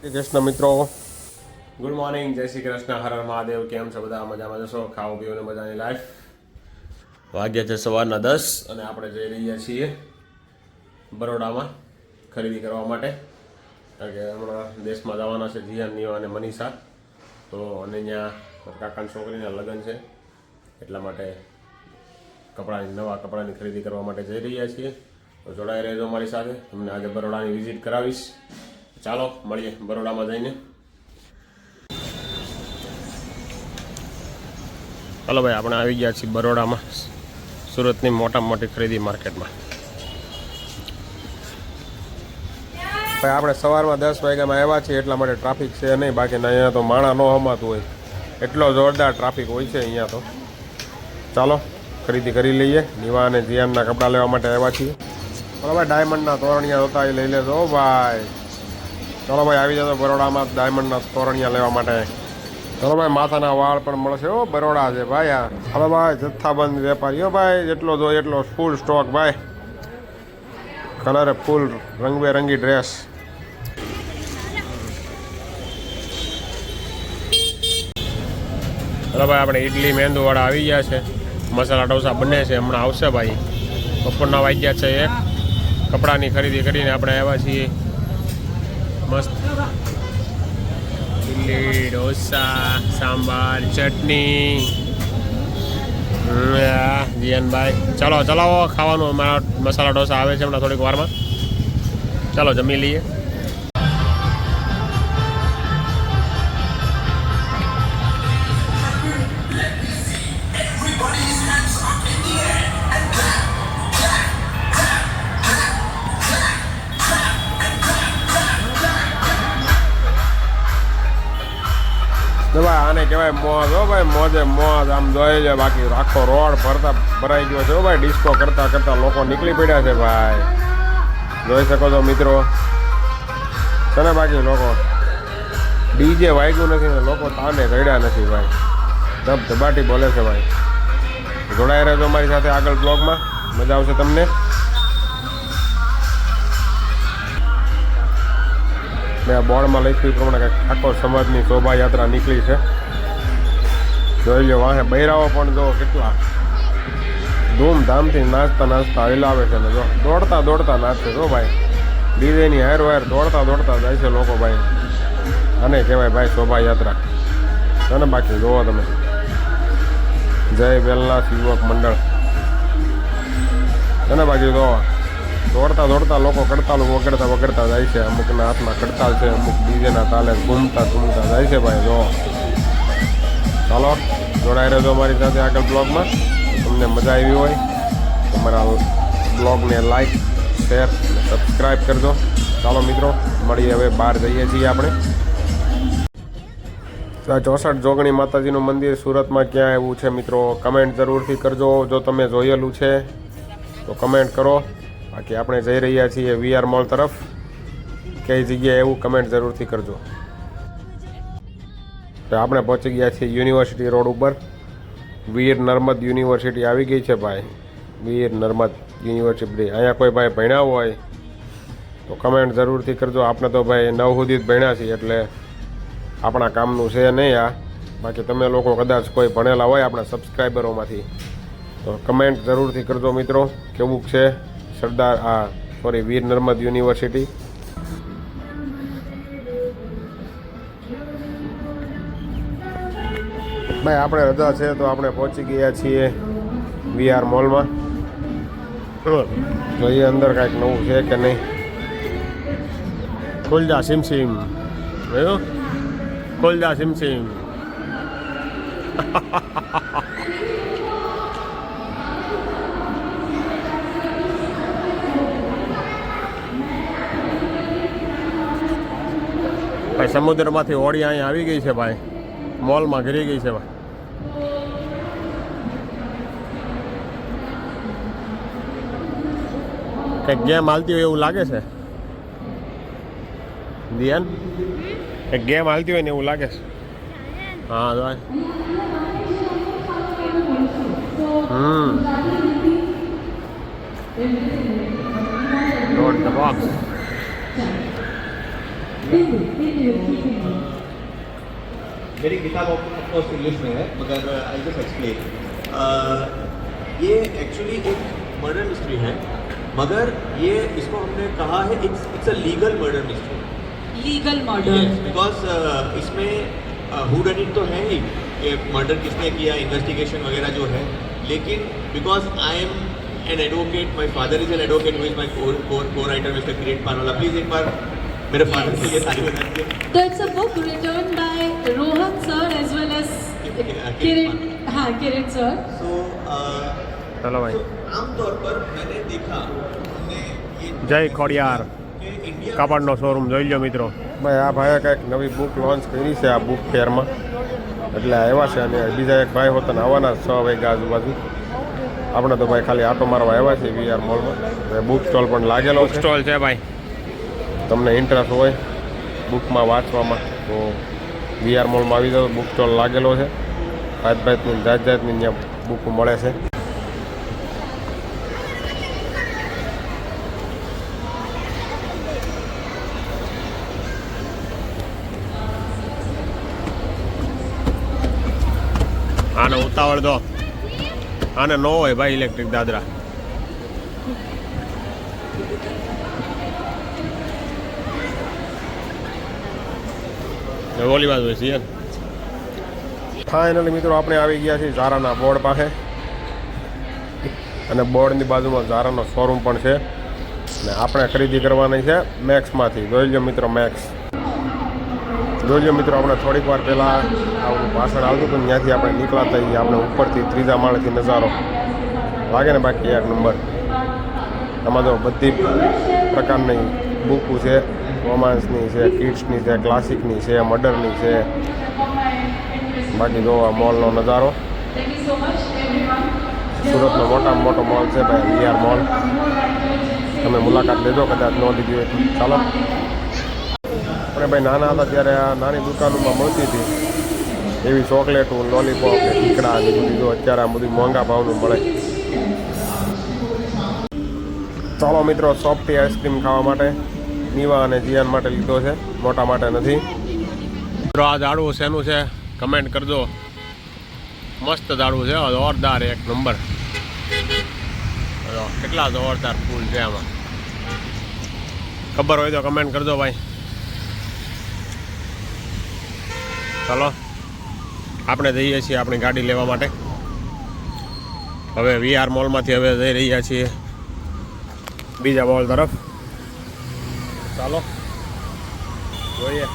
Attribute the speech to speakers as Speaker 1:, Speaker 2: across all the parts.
Speaker 1: શ્રી કૃષ્ણ મિત્રો, good morning, જય શ્રી કૃષ્ણ, હર હર મહાદેવ. કેમ છો બધા? મજામાં જશો? ખાઓ પીઓને મજાની લાઈફ. વાગ્યા છે સવારના 10 અને આપણે જઈ રહ્યા છીએ બરોડામાં ખરીદી કરવા માટે, કારણ કે હમણાં દેશમાં જવાના છે જીયાન, નીવા અને મનીષા. તો અને અહીંયા કાકાની છોકરીના લગ્ન છે, એટલા માટે નવા કપડાની ખરીદી કરવા માટે જઈ રહ્યા છીએ. તો જોડાઈ રહેજો અમારી સાથે, તમને આજે બરોડાની વિઝિટ કરાવીશ. ચાલો મળીએ બરોડામાં જઈને. ચાલો ભાઈ, આપણે આવી ગયા છીએ બરોડામાં, સુરતની મોટામાં મોટી ખરીદી માર્કેટમાં. ભાઈ આપણે સવારમાં 10 વાગ્યામાં આવ્યા છીએ, એટલા માટે ટ્રાફિક છે નહીં, બાકી અહીંયા તો માણા ન હમાતું હોય, એટલો જોરદાર ટ્રાફિક હોય છે અહીંયા તો. ચાલો ખરીદી કરી લઈએ. નીવા અને જીયાનના કપડાં લેવા માટે આવ્યા છીએ. ચાલો ભાઈ, ડાયમંડના તોરણિયા હતા એ લઈ લેજો ભાઈ. ચાલો ભાઈ, આવી જતો બરોડામાં ડાયમંડના તોરણિયા લેવા માટે. ચાલો ભાઈ, માથાના વાળ પણ મળશે. ઓ બરોડા છે ભાઈ આ. હવે ભાઈ જથ્થાબંધ વેપારીઓ ભાઈ, જેટલો જોઈએ એટલો ફૂલ સ્ટોક ભાઈ. કલર ફૂલ, રંગબેરંગી ડ્રેસ. ચાલો ભાઈ, આપણે ઇડલી મેંદુવાળા આવી ગયા છે, મસાલા ઢોસા બને છે, હમણાં આવશે ભાઈ. બપોરના વાગ્યા છે 1. કપડાની ખરીદી કરીને આપણે આવ્યા છીએ મસ્ત ઇડલી, ઢોસા, સાંભાર, ચટણી. જીયનભાઈ ચાલો ચલાવો ખાવાનું. અમારા મસાલા ઢોસા આવે છે હમણાં થોડીક વારમાં. ચાલો જમી લઈએ. ભાઈ આને કહેવાય મોજ. હો ભાઈ, મોજે મોજ. આમ જોઈ છે, બાકી આખો રોડ ભરાઈ ગયો છે. ભાઈ ડિસ્કો કરતા કરતા લોકો નીકળી પડ્યા છે ભાઈ, જોઈ શકો છો મિત્રો. છે ને, બાકી લોકો ડીજે વાગ્યું નથી ને લોકો તાને ચડ્યા નથી ભાઈ, ધબધબાટી બોલે છે ભાઈ. જોડાઈ રહેજો અમારી સાથે આગળ બ્લોગમાં, મજા આવશે તમને. મેં આ બોર્ડમાં લખ્યું પ્રમાણે કંઈક ઠાકોર સમાજની શોભાયાત્રા નીકળી છે. જોઈ લો, વાહે બૈરાઓ પણ જો કેટલા ધૂમધામથી નાચતા હિલાવે છે ને, જો દોડતા નાચશે. જો ભાઈ ડીજેની હાર વાયર દોડતા જાય છે લોકો ભાઈ. આને કહેવાય ભાઈ શોભાયાત્રા. અને બાકી જોવો તમે, જય વેલનાથ યુવક મંડળ. અને બાકી જોવો દોડતા લોકો કડતાલ વગડતા જાય છે. અમુકના હાથમાં કડતાલ છે, અમુક ડીજેના તાલે ઘૂમતા જાય છે ભાઈ. જો ચાલો જોડાઈ રહેજો અમારી સાથે આગળ બ્લોગમાં. તમને મજા આવી હોય તો અમારા બ્લોગને લાઈક, શેર અને સબસ્ક્રાઈબ કરજો. ચાલો મિત્રો મળીએ, હવે બહાર જઈએ છીએ આપણે. 64 જોગણી માતાજીનું મંદિર સુરતમાં ક્યાં આવ્યું છે મિત્રો, કમેન્ટ જરૂરથી કરજો. જો તમે જોયેલું છે તો કમેન્ટ કરો. બાકી આપણે જઈ રહ્યા છીએ VR મોલ તરફ. કઈ જગ્યાએ એવું કમેન્ટ જરૂરથી કરજો. તો આપણે પહોંચી ગયા છીએ યુનિવર્સિટી રોડ ઉપર. વીર નર્મદ યુનિવર્સિટી આવી ગઈ છે ભાઈ. વીર નર્મદ યુનિવર્સિટી. અહીંયા કોઈ ભાઈ ભણ્યા હોય તો કમેન્ટ જરૂરથી કરજો. આપણે તો ભાઈ 9 સુધી જ ભણ્યા છીએ, એટલે આપણા કામનું છે નહીં આ. બાકી તમે લોકો કદાચ કોઈ ભણેલા હોય આપણા સબસ્ક્રાઈબરોમાંથી તો કમેન્ટ જરૂરથી કરજો મિત્રો, કેવું છે વીર નર્મદ યુનિવર્સિટી. ભાઈ આપણે રજા છે તો આપણે પહોંચી ગયા છીએ VR મોલમાં. જોઈએ અંદર કાંઈક નવું છે કે નહીં. ખોલજા સિમસિમ, જોયું? ખોલજા સિમસિમ. ભાઈ સમુદ્રમાંથી હોડી અહીંયા આવી ગઈ છે ભાઈ, મોલમાં ઘરી ગઈ છે ભાઈ. કંઈક ગેમ હાલતી હોય એવું લાગે છે દિયાન. એક ગેમ હાલતી હોય ને એવું લાગે છે. હા ભાઈ, લોડ ધ બોક્સ.
Speaker 2: मेरी किताब ऑफकोर्स इंग्लिश में है मगर आई जस्ट एक्सप्लेन ये एक्चुअली एक मर्डर मिस्ट्री है मगर ये इसको हमने कहा है it's a legal murder mystery
Speaker 3: legal murder
Speaker 2: because इसमें हु डन इट तो है ही कि मर्डर किसने किया इन्वेस्टिगेशन वगैरह जो है लेकिन because I am an advocate my father is an advocate who is my co writer mister Kirit Panwala please एक बार मेरे फादर के लिए ताली बजा दीजिए
Speaker 3: तो it's a book written by Rohan sir as well as Kirit Kirit sir
Speaker 2: so
Speaker 1: चलो भाई
Speaker 2: आमतौर पर मैंने देखा हमने ये
Speaker 1: જય ખોડિયાર
Speaker 2: कि इंडिया
Speaker 1: કાપડનો શોરૂમ જોઈ લો મિત્રો ભાઈ આ ભાઈએ કંઈક નવી બુક લોન્ચ કરી છે આ બુક ફેરમાં એટલે આવ્યા છે અને બીજા એક ભાઈ હોતા આવવાના 6 વાગ્યા આજુબાજુ આપણે તો ભાઈ ખાલી આટો મારવા આવ્યા છે વીઆર મોલમાં બુક સ્ટોલ પણ લાગેલો છે સ્ટોલ છે ભાઈ તમને ઇન્ટરેસ્ટ હોય બુકમાં વાંચવામાં તો વીઆર મોલમાં આવી જાવ બુક સ્ટોલ લાગેલો છે ભાતની જાત જાતની ત્યાં બુક મળે છે આને ઉતાવળ દો આને ન હોય ભાઈ ઇલેક્ટ્રિક દાદરા ઓલી બાજુ છીએ ફાઇનલી મિત્રો આપણે આવી ગયા છીએ ઝારાના બોર્ડ પાસે અને બોર્ડની બાજુમાં ઝારાનો શોરૂમ પણ છે અને આપણે ખરીદી કરવાની છે મેક્સમાંથી જોઈ લો મિત્રો મેક્સ જોઈ લો મિત્રો આપણે થોડીક વાર પહેલાં આવું પાછળ આવતું હતું ત્યાંથી આપણે નીકળાતા છીએ આપણે ઉપરથી ત્રીજા માળેથી નજારો લાગે ને બાકી એક નંબર આમાં તો બધી પ્રકારની બુકો છે રોમાન્સની છે કિડ્સની છે ક્લાસિકની છે મર્ડરની છે બાકી જો આ મોલનો નજારો સુરતનો મોટામાં મોટો મોલ છે ભાઈ વીઆર મોલ તમે મુલાકાત લેજો કદાચ ન લીધી હોય તો ચાલો આપણે ભાઈ નાના હતા ત્યારે આ નાની દુકાનોમાં મળતી હતી એવી ચોકલેટો લોલીપોપ ને ટીકડા ને બધું જો અત્યારે આ બધું મોંઘા ભાવનું મળે ચાલો મિત્રો સોફ્ટી આઈસ્ક્રીમ ખાવા માટે નીવા અને જીયાન માટે લીધો છે મોટા માટે નથી મિત્રો આ ઝાડવું શેનું છે કમેન્ટ કરજો મસ્ત ઝાડવું છે જોરદાર એક નંબર કેટલા જોરદાર ફૂલ છે આમાં ખબર હોય તો કમેન્ટ કરજો ભાઈ ચાલો આપણે જઈએ છીએ આપણી ગાડી લેવા માટે હવે વીઆર મોલમાંથી હવે જઈ રહ્યા છીએ બીજા મોલ તરફ ચાલો જોઈએ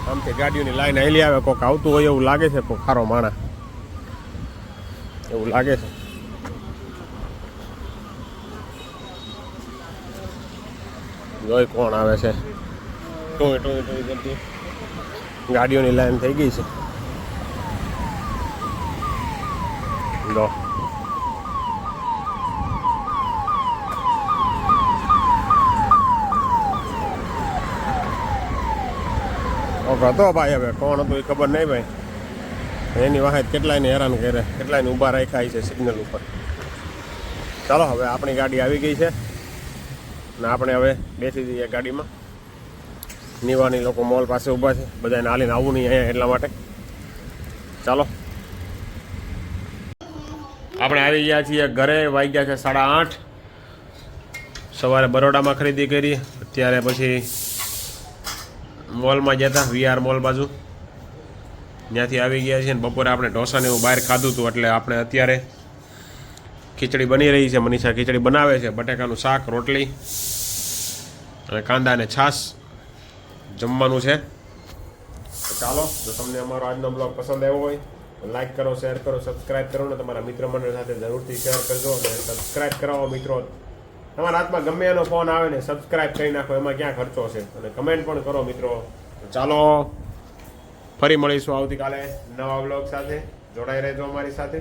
Speaker 1: આમથી ગાડીઓની લાઈન હાલી આવે કોઈક આવતું હોય એવું લાગે છે કોઈ ખારો માણા એવું લાગે છે જોઈ કોણ આવે છે ટોય ટોય ટોય કરતી ગાડીઓની લાઈન થઈ ગઈ છે લો હતો ભાઈ હવે કોણ હતું એ ખબર નહીં ભાઈ એની વાહે કેટલાયને હેરાન કરે કેટલાયને ઊભા રાખ્યા છે સિગ્નલ ઉપર ચાલો હવે આપણી ગાડી આવી ગઈ છે ને આપણે હવે બેસી જઈએ ગાડીમાં નીવાની લોકો મોલ પાસે ઊભા છે બધાને હાલીને આવવું નહીં અહીંયા એટલા માટે ચાલો આપણે આવી ગયા છીએ ઘરે વાગ્યા છે 8:30 સવારે બરોડામાં ખરીદી કરી અત્યારે પછી મોલમાં ગયા હતા વીઆર મોલ બાજુ ત્યાંથી આવી ગયા છીએ ને બપોરે આપણે ઢોસાને એવું બહાર ખાધું હતું એટલે આપણે અત્યારે ખીચડી બની રહી છે મનીષા ખીચડી બનાવે છે બટાકાનું શાક રોટલી અને કાંદા અને છાશ જમવાનું છે તો ચાલો જો તમને અમારો આજનો બ્લોગ પસંદ આવ્યો હોય તો લાઈક કરો શેર કરો સબસ્ક્રાઈબ કરો ને તમારા મિત્ર મંડળ સાથે જરૂરથી શેર કરજો અને સબસ્ક્રાઈબ કરાવો મિત્રો તમારા હાથમાં ગમે એનો ફોન આવે ને સબસ્ક્રાઈબ કરી નાખો એમાં ક્યાં ખર્ચો છે અને કમેન્ટ પણ કરો મિત્રો ચાલો ફરી મળીશું આવતીકાલે નવા બ્લોગ સાથે જોડાઈ રહેજો અમારી સાથે